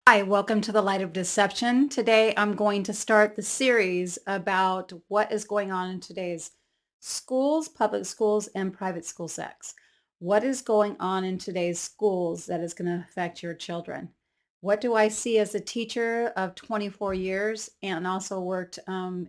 Hi, welcome to the Light of Deception. Today I'm going to start the series about what is going on in today's schools, public schools, and private school sex. What is going on in today's schools that is going to affect your children? What do I see as a teacher of 24 years and also worked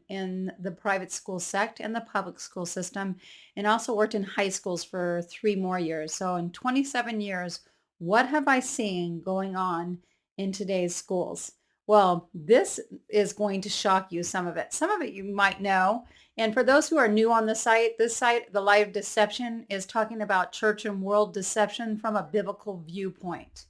in the private school sect and the public school system and also worked in high schools for 3 more years. So in 27 years, what have I seen going on in today's schools? Well, this is going to shock you, some of it. Some of it you might know. And for those who are new on the site, this site, The Light of Deception, is talking about church and world deception from a biblical viewpoint.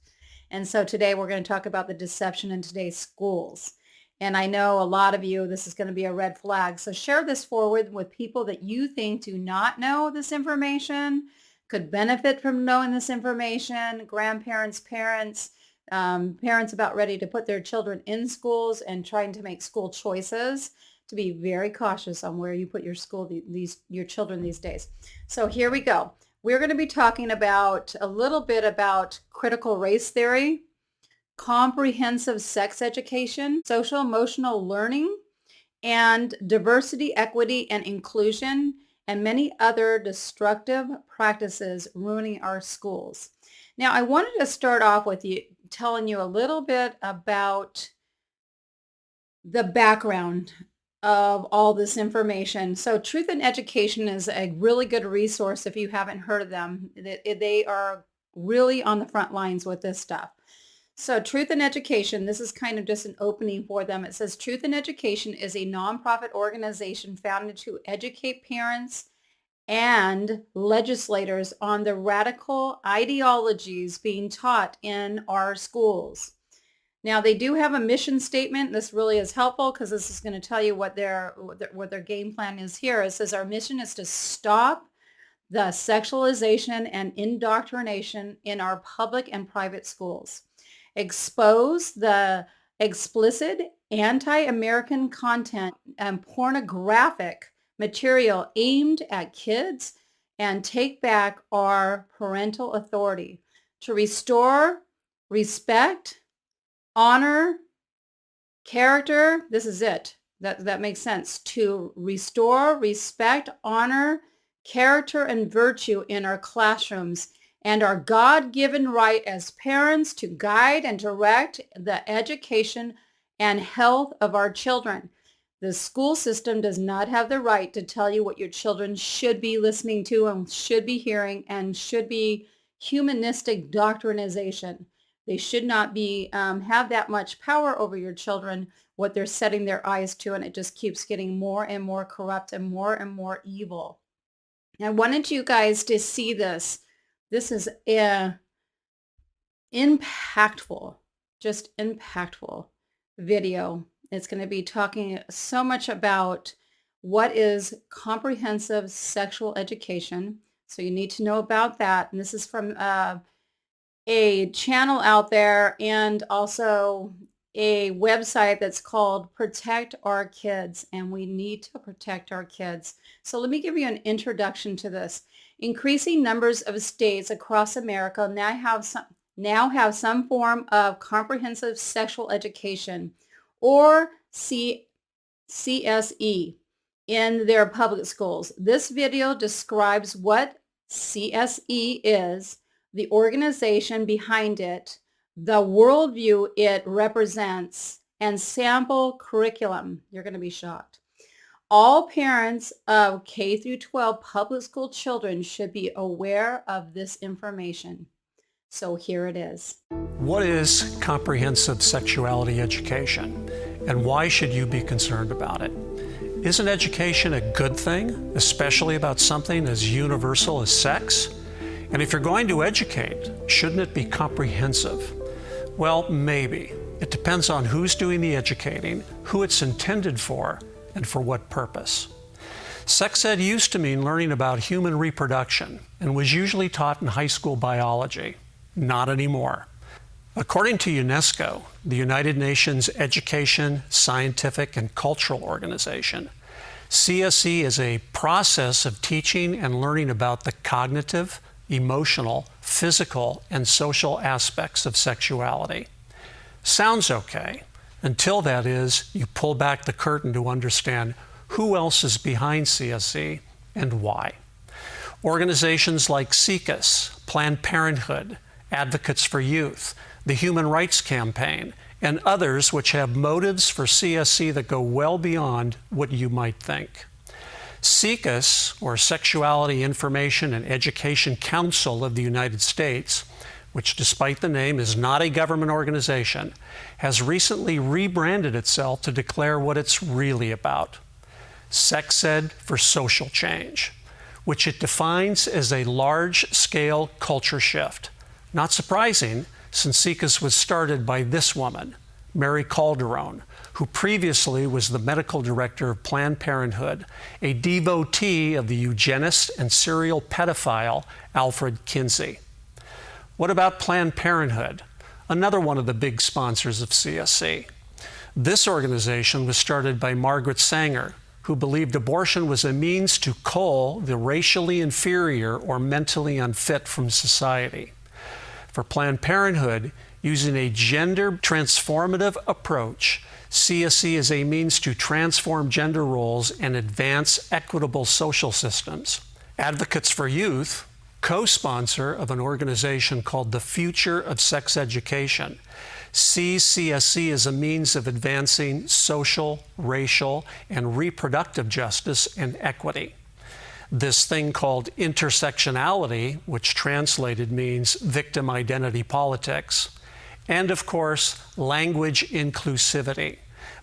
And so today we're going to talk about the deception in today's schools. And I know a lot of you, this is going to be a red flag. So share this forward with people that you think do not know this information, could benefit from knowing this information, grandparents, parents, parents about ready to put their children in schools and trying to make school choices, to be very cautious on where you put your your children these days. So here we go. We're going to be talking about a little bit about critical race theory, comprehensive sex education, social emotional learning, and diversity, equity, and inclusion, and many other destructive practices ruining our schools. Now, I wanted to start off with telling you a little bit about the background of all this information. So Truth in Education is a really good resource if you haven't heard of them. They are really on the front lines with this stuff. So Truth in Education, this is kind of just an opening for them. It says Truth in Education is a nonprofit organization founded to educate parents and legislators on the radical ideologies being taught in our schools. Now, they do have a mission statement. This really is helpful because this is going to tell you what their game plan is here. It says our mission is to stop the sexualization and indoctrination in our public and private schools, expose the explicit anti-American content and pornographic material aimed at kids, and take back our parental authority to restore respect, honor, character. This is it. That makes sense. To restore respect, honor, character, and virtue in our classrooms, and our God-given right as parents to guide and direct the education and health of our children. The school system does not have the right to tell you what your children should be listening to and should be hearing and should be humanistic doctrinization. They should not be have that much power over your children, what they're setting their eyes to, and it just keeps getting more and more corrupt and more evil. And I wanted you guys to see this. This is impactful, just impactful video. It's going to be talking so much about what is comprehensive sexual education. So you need to know about that. And this is from a channel out there and also a website that's called Protect Our Kids. And we need to protect our kids. So let me give you an introduction to this. Increasing numbers of states across America now have some form of comprehensive sexual education, or CSE, in their public schools. This video describes what CSE is, the organization behind it, the worldview it represents, and sample curriculum. You're going to be shocked. All parents of K through 12 public school children should be aware of this information. So here it is. What is comprehensive sexuality education, and why should you be concerned about it? Isn't education a good thing, especially about something as universal as sex? And if you're going to educate, shouldn't it be comprehensive? Well, maybe. It depends on who's doing the educating, who it's intended for, and for what purpose. Sex ed used to mean learning about human reproduction and was usually taught in high school biology. Not anymore. According to UNESCO, the United Nations Education, Scientific, and Cultural Organization, CSE is a process of teaching and learning about the cognitive, emotional, physical, and social aspects of sexuality. Sounds okay, until that is, you pull back the curtain to understand who else is behind CSE and why. Organizations like CSE, Planned Parenthood, Advocates for Youth, the Human Rights Campaign, and others which have motives for CSE that go well beyond what you might think. CSE, or Sexuality Information and Education Council of the United States, which despite the name is not a government organization, has recently rebranded itself to declare what it's really about: sex ed for social change, which it defines as a large-scale culture shift. Not surprising, since CSE was started by this woman, Mary Calderon, who previously was the medical director of Planned Parenthood, a devotee of the eugenist and serial pedophile Alfred Kinsey. What about Planned Parenthood, another one of the big sponsors of CSE? This organization was started by Margaret Sanger, who believed abortion was a means to cull the racially inferior or mentally unfit from society. For Planned Parenthood, using a gender transformative approach, CSE is a means to transform gender roles and advance equitable social systems. Advocates for Youth, co-sponsor of an organization called the Future of Sex Education, sees CSE as a means of advancing social, racial, and reproductive justice and equity. This thing called intersectionality, which translated means victim identity politics, and of course, language inclusivity,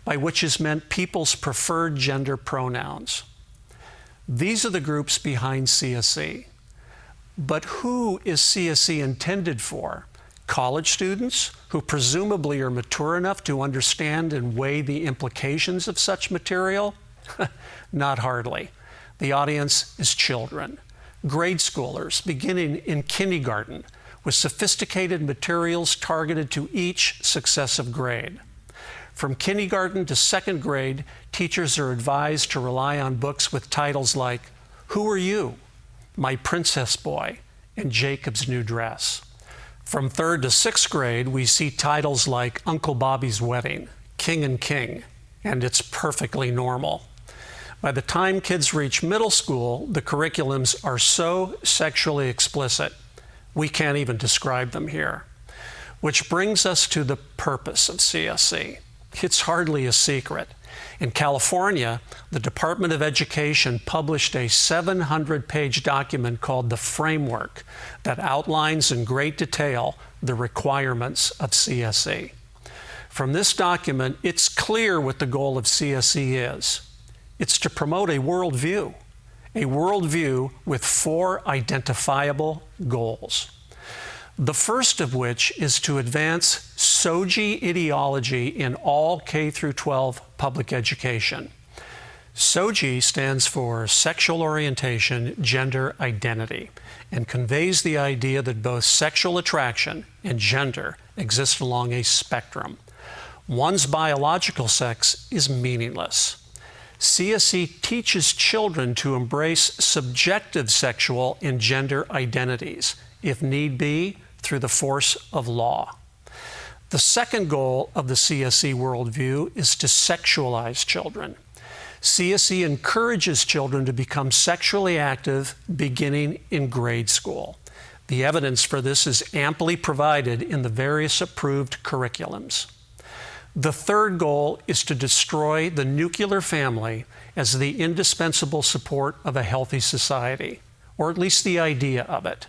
by which is meant people's preferred gender pronouns. These are the groups behind CSE. But who is CSE intended for? College students, who presumably are mature enough to understand and weigh the implications of such material? Not hardly. The audience is children, grade schoolers beginning in kindergarten, with sophisticated materials targeted to each successive grade. From kindergarten to second grade, teachers are advised to rely on books with titles like Who Are You?, My Princess Boy, and Jacob's New Dress. From third to sixth grade, we see titles like Uncle Bobby's Wedding, King and King, and It's Perfectly Normal. By the time kids reach middle school, the curriculums are so sexually explicit, we can't even describe them here. Which brings us to the purpose of CSE. It's hardly a secret. In California, the Department of Education published a 700-page document called The Framework that outlines in great detail the requirements of CSE. From this document, it's clear what the goal of CSE is. It's to promote a worldview with 4 identifiable goals. The first of which is to advance SOGI ideology in all K-12 public education. SOGI stands for Sexual Orientation, Gender Identity, and conveys the idea that both sexual attraction and gender exist along a spectrum. One's biological sex is meaningless. CSE teaches children to embrace subjective sexual and gender identities, if need be, through the force of law. The second goal of the CSE worldview is to sexualize children. CSE encourages children to become sexually active beginning in grade school. The evidence for this is amply provided in the various approved curriculums. The third goal is to destroy the nuclear family as the indispensable support of a healthy society, or at least the idea of it.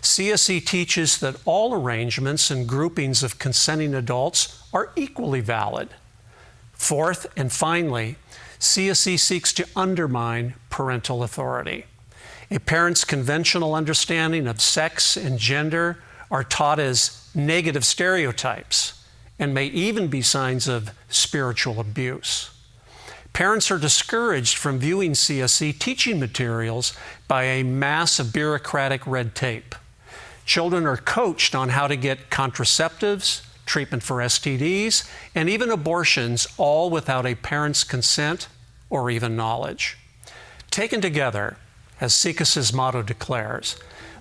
CSE teaches that all arrangements and groupings of consenting adults are equally valid. Fourth, and finally, CSE seeks to undermine parental authority. A parent's conventional understanding of sex and gender are taught as negative stereotypes and may even be signs of spiritual abuse. Parents are discouraged from viewing CSE teaching materials by a mass of bureaucratic red tape. Children are coached on how to get contraceptives, treatment for STDs, and even abortions, all without a parent's consent or even knowledge. Taken together, as CSE's motto declares,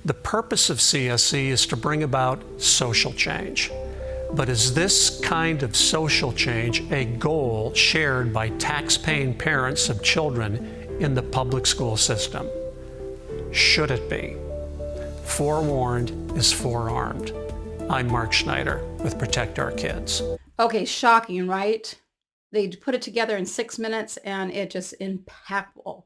the purpose of CSE is to bring about social change. But is this kind of social change a goal shared by tax-paying parents of children in the public school system? Should it be? Forewarned is forearmed. I'm Mark Schneider with Protect Our Kids. Okay, shocking, right? They put it together in 6 minutes and it just impactful.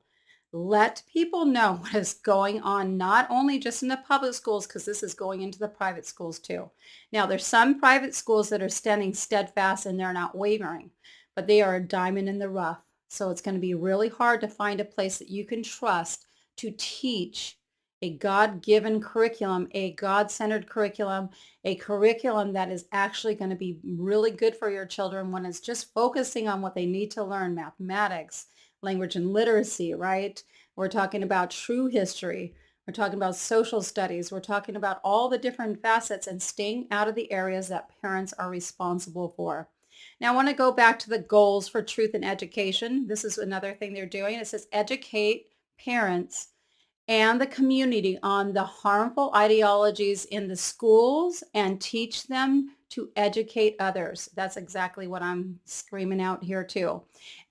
Let people know what is going on, not only just in the public schools, because this is going into the private schools too. Now, there's some private schools that are standing steadfast and they're not wavering, but they are a diamond in the rough. So it's going to be really hard to find a place that you can trust to teach a God-given curriculum, a God-centered curriculum, a curriculum that is actually going to be really good for your children when it's just focusing on what they need to learn, mathematics, language and literacy, right? We're talking about true history. We're talking about social studies. We're talking about all the different facets and staying out of the areas that parents are responsible for. Now, I want to go back to the goals for truth in education. This is another thing they're doing. It says educate parents and the community on the harmful ideologies in the schools and teach them to educate others. That's exactly what I'm screaming out here too.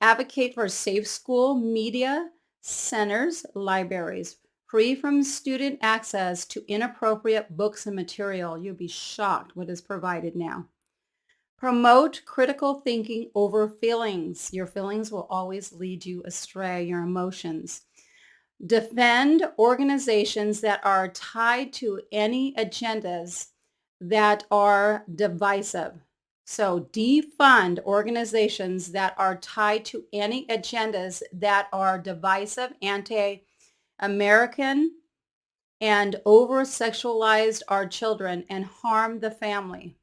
Advocate for safe school media centers, libraries, free from student access to inappropriate books and material. You'll be shocked what is provided now. Promote critical thinking over feelings. Your feelings will always lead you astray, your emotions. Defend organizations that are tied to any agendas that are divisive. So defund organizations that are tied to any agendas that are divisive, anti-American, and over-sexualized our children and harm the family.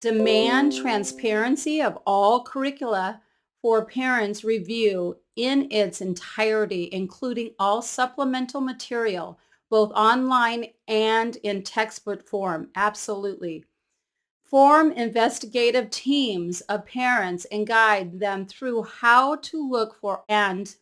Demand transparency of all curricula for parents review in its entirety, including all supplemental material, both online and in textbook form. Absolutely. Form investigative teams of parents and guide them through how to look for and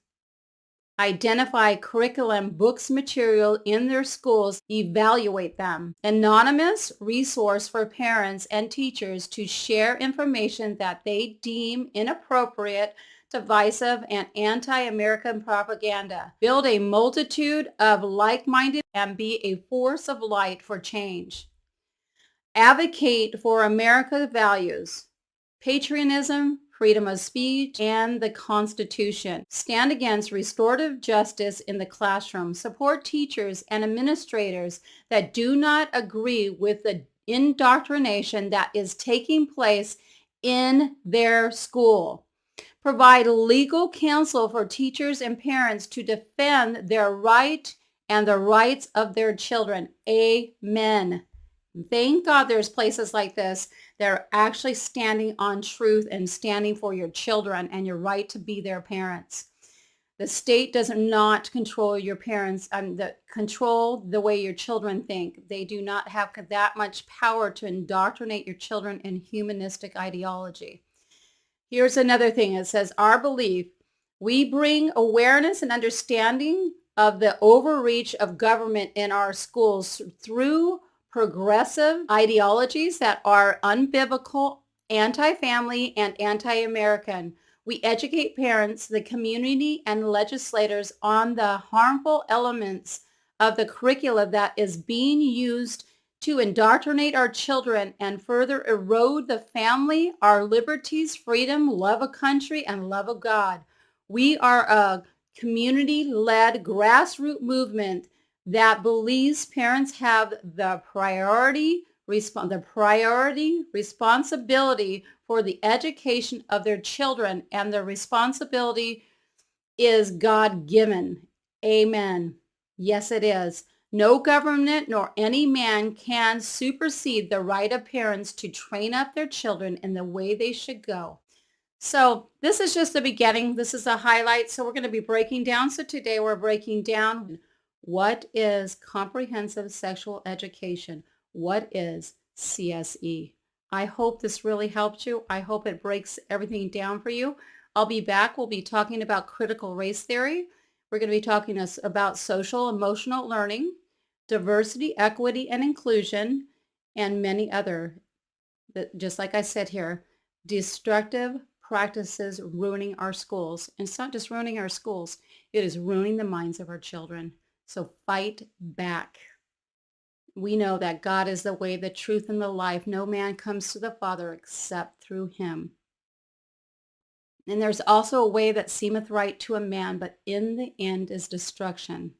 identify curriculum, books, material in their schools, evaluate them. Anonymous resource for parents and teachers to share information that they deem inappropriate, divisive, and anti-American propaganda. Build a multitude of like-minded and be a force of light for change. Advocate for America's values, patriotism, freedom of speech, and the Constitution. Stand against restorative justice in the classroom. Support teachers and administrators that do not agree with the indoctrination that is taking place in their school. Provide legal counsel for teachers and parents to defend their right and the rights of their children. Amen. Thank God there's places like this that are actually standing on truth and standing for your children and your right to be their parents. The state does not control your parents and control the way your children think. They do not have that much power to indoctrinate your children in humanistic ideology. Here's another thing. It says, our belief, we bring awareness and understanding of the overreach of government in our schools through progressive ideologies that are unbiblical, anti-family, and anti-American. We educate parents, the community, and legislators on the harmful elements of the curricula that is being used to indoctrinate our children and further erode the family, our liberties, freedom, love of country, and love of God. We are a community-led grassroots movement that believes parents have the priority responsibility for the education of their children, and the responsibility is God-given. Amen. Yes, it is. No government nor any man can supersede the right of parents to train up their children in the way they should go. So this is just the beginning. This is a highlight. So we're going to be breaking down. So today we're breaking down what is Comprehensive Sexual Education. What is CSE? I hope this really helped you. I hope it breaks everything down for you. I'll be back. We'll be talking about critical race theory. We're going to be talking about social emotional learning, diversity, equity, and inclusion, and many other Just like I said here, destructive practices ruining our schools. And it's not just ruining our schools, it is ruining the minds of our children. So fight back. We know that God is the way, the truth, and the life. No man comes to the Father except through him. And there's also a way that seemeth right to a man, but in the end is destruction.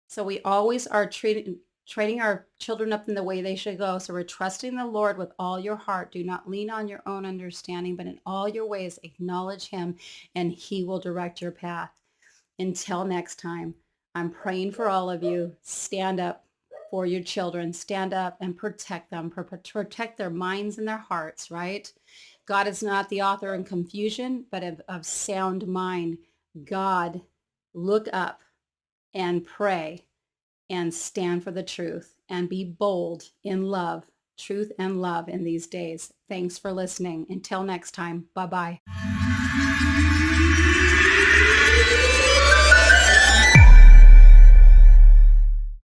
So we always are training our children up in the way they should go. So we're trusting the Lord with all your heart. Do not lean on your own understanding, but in all your ways acknowledge him, and he will direct your path. Until next time, I'm praying for all of you. Stand up for your children. Stand up and protect them, protect their minds and their hearts, right? God is not the author of confusion, but of sound mind. God, look up and pray and stand for the truth and be bold in love, truth and love in these days. Thanks for listening. Until next time, bye-bye.